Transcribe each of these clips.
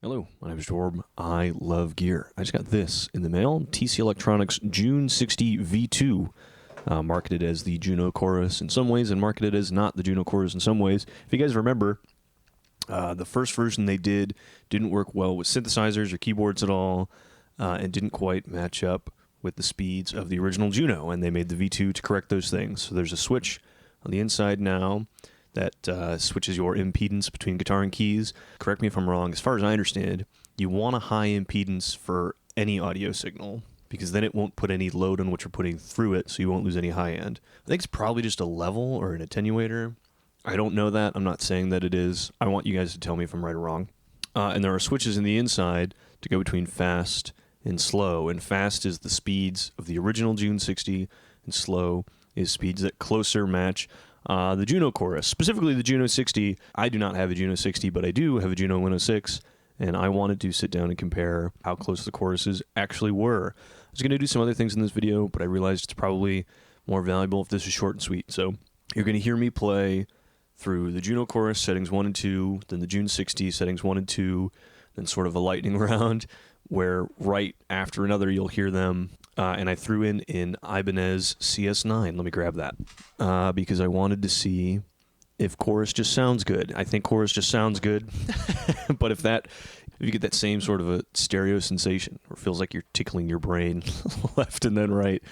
Hello, my name is Jorb. I love gear. I just got this in the mail. TC Electronics June 60 V2, marketed as the Juno Chorus in some ways and marketed as not the Juno Chorus in some ways. If you guys remember, the first version they didn't work well with synthesizers or keyboards at all, and didn't quite match up with the speeds of the original Juno, and they made the V2 to correct those things. So there's a switch on the inside now that switches your impedance between guitar and keys. Correct me if I'm wrong. As far as I understand, you want a high impedance for any audio signal because then it won't put any load on what you're putting through it, so you won't lose any high end. I think it's probably just a level or an attenuator. I don't know that. I'm not saying that it is. I want you guys to tell me if I'm right or wrong. And there are switches in the inside to go between fast and slow. And fast is the speeds of the original June 60, and slow is speeds that closer match the Juno Chorus, specifically the Juno 60. I do not have a Juno 60, but I do have a Juno 106, and I wanted to sit down and compare how close the choruses actually were. I was going to do some other things in this video, but I realized it's probably more valuable if this is short and sweet. So you're going to hear me play through the Juno Chorus settings 1 and 2, then the June 60 settings 1 and 2, then sort of a lightning round where right after another you'll hear them. And I threw in Ibanez CS9. Let me grab that because I wanted to see if chorus just sounds good. I think chorus just sounds good, but if you get that same sort of a stereo sensation or feels like you're tickling your brain left and then right,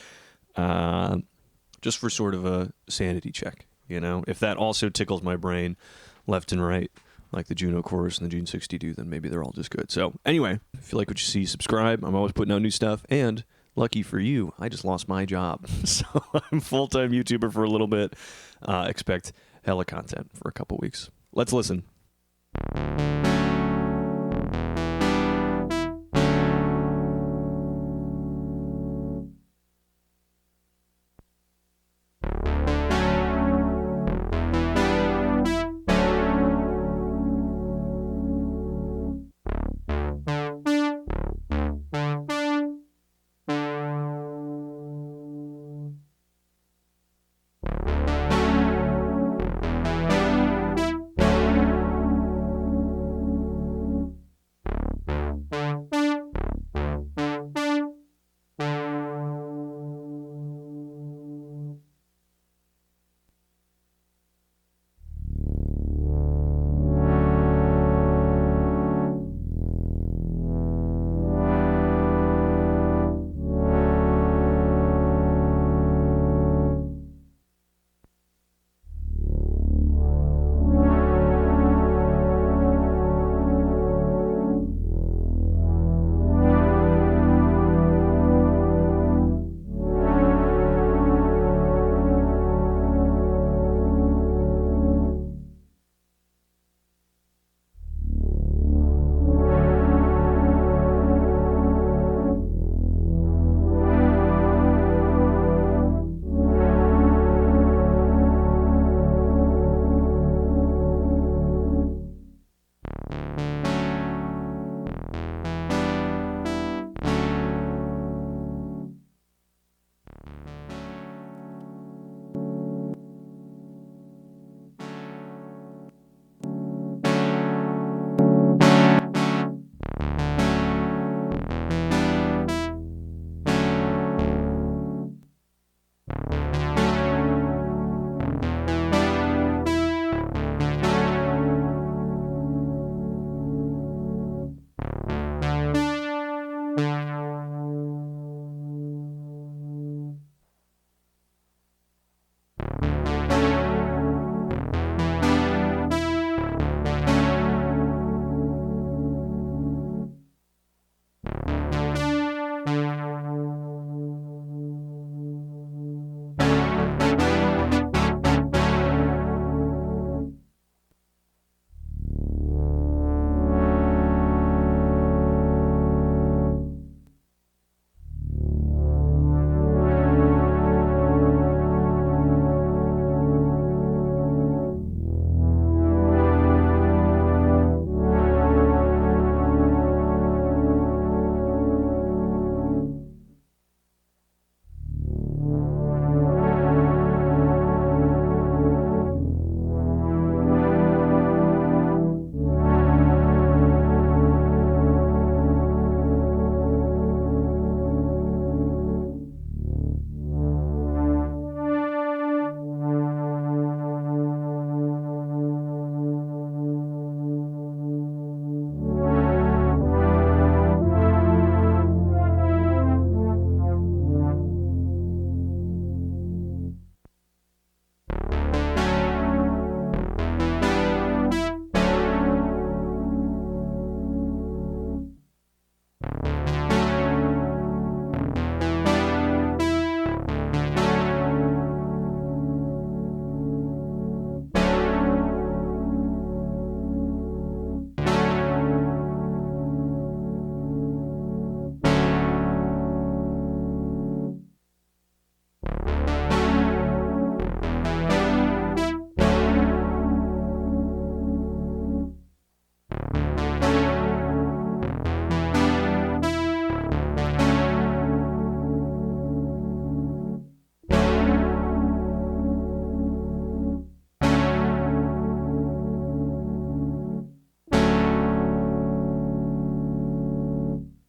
just for sort of a sanity check, you know, if that also tickles my brain left and right, like the Juno Chorus and the June 60 do, then maybe they're all just good. So anyway, if you like what you see, subscribe. I'm always putting out new stuff, and lucky for you, I just lost my job. So I'm full-time YouTuber for a little bit. Expect hella content for a couple weeks. Let's listen.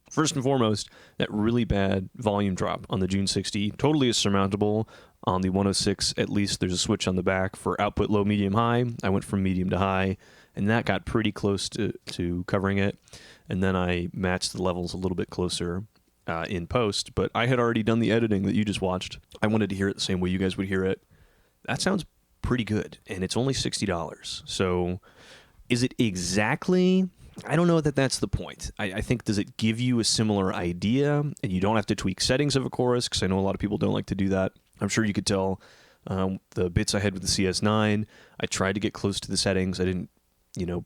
First and foremost, that really bad volume drop on the June 60 totally is surmountable. On the 106, at least there's a switch on the back for output low, medium, high. I went from medium to high, and that got pretty close to covering it. And then I matched the levels a little bit closer in post, but I had already done the editing that you just watched. I wanted to hear it the same way you guys would hear it. That sounds pretty good, and it's only $60. So is it exactly... I don't know that that's the point. I think, does it give you a similar idea, and you don't have to tweak settings of a chorus, because I know a lot of people don't like to do that. I'm sure you could tell the bits I had with the CS9, I tried to get close to the settings. I didn't,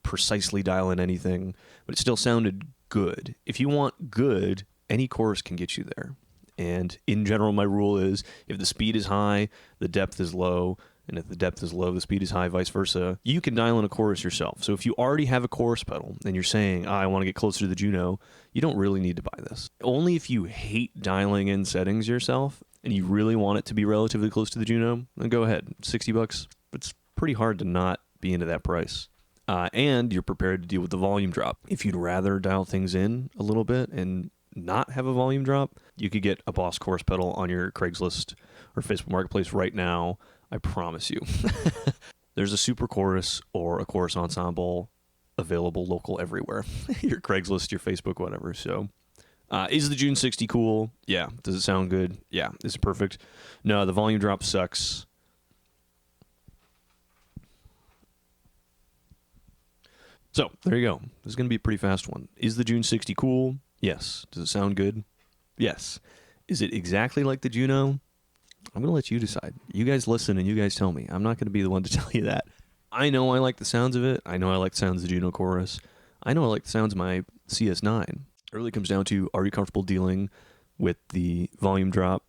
precisely dial in anything, but it still sounded good. If you want good, any chorus can get you there. And in general, my rule is, if the speed is high, the depth is low, and if the depth is low, the speed is high, vice versa. You can dial in a chorus yourself. So if you already have a chorus pedal and you're saying, I want to get closer to the Juno, you don't really need to buy this. Only if you hate dialing in settings yourself and you really want it to be relatively close to the Juno, then go ahead. $60, it's pretty hard to not be into that price. And you're prepared to deal with the volume drop. If you'd rather dial things in a little bit and not have a volume drop, you could get a Boss chorus pedal on your Craigslist or Facebook Marketplace right now. I promise you. There's a super chorus or a chorus ensemble available local everywhere. Your Craigslist, your Facebook, whatever. So, is the June 60 cool? Yeah. Does it sound good? Yeah. Is it perfect? No, the volume drop sucks. So, there you go. This is going to be a pretty fast one. Is the June 60 cool? Yes. Does it sound good? Yes. Is it exactly like the Juno? I'm going to let you decide. You guys listen and you guys tell me. I'm not going to be the one to tell you that. I know I like the sounds of it. I know I like the sounds of the Juno chorus. I know I like the sounds of my CS9. It really comes down to, are you comfortable dealing with the volume drop?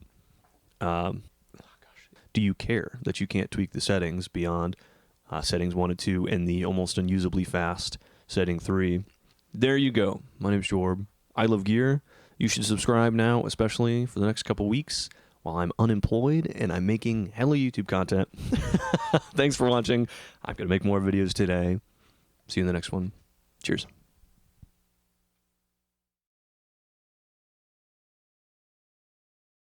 Do you care that you can't tweak the settings beyond settings 1 and 2 and the almost unusably fast setting 3? There you go. My name's Jorb. I love gear. You should subscribe now, especially for the next couple weeks, while I'm unemployed and I'm making hella YouTube content. Thanks for watching. I'm going to make more videos today. See you in the next one. Cheers.